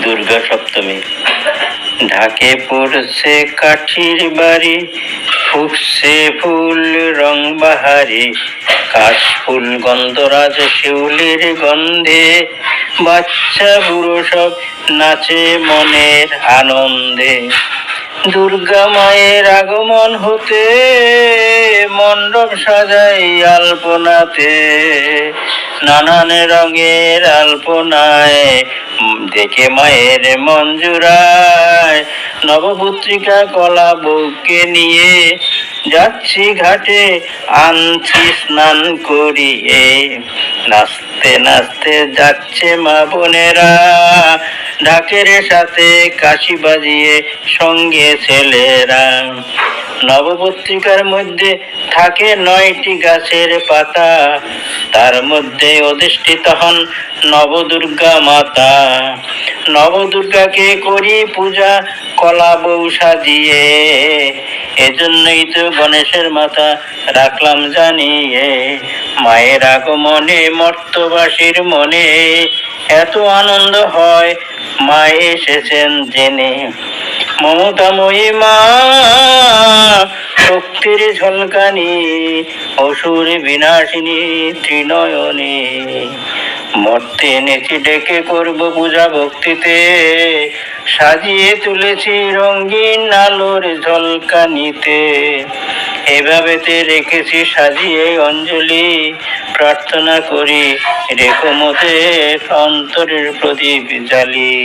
দুর্গা সপ্তমী। ঢাকে পড়ছে কাঠির বাড়ি, ফুটছে ফুল রং বাহারি, কাশফুল গন্ধরাজ শিউলির গন্ধে, বাচ্চা বুড়ো সব নাচে মনের আনন্দে। দুর্গা মায়ের আগমন হতে মণ্ডপ সাজাই আলপনাতে, নানান রঙের আলপনায় দেখে মায়ের মন জুড়ায়। নবপত্রিকা কলা বউকে নিয়ে যাচ্ছি ঘাটে, আনছি স্নান করিয়ে। নাচতে নাচতে যাচ্ছে মা বোনেরা, ঢাকের সাথে কাশি বাজিয়ে সঙ্গে ছেলেরা। নবপত্রিকার মধ্যে থাকে 9টি গাছের পাতা, তার মধ্যে অধিষ্ঠিত হন নবদুর্গা মাতা। নবদুর্গাকে করি পূজা কলা বউ সাজিয়ে, এজন্যই তো গণেশের মাথা রাখলাম জানিয়ে। মায়ের আগমনে মর্তবাসীর মনে এত আনন্দ হয়, মা এসেছেন জেনে। মমতাময়ী মা শক্তির ঝলকানি, অসুর বিনাশিনী ত্রিনয়নী। মর্তে এনেছি ডেকে করব পূজা ভক্তিতে, সাজিয়ে তুলেছি রঙিন আলোর ঝলকানিতে। এভাবেতে রেখেছি সাজিয়ে অঞ্জলি, প্রার্থনা করি রেখো মোদের অন্তরের প্রদীপ জ্বালি।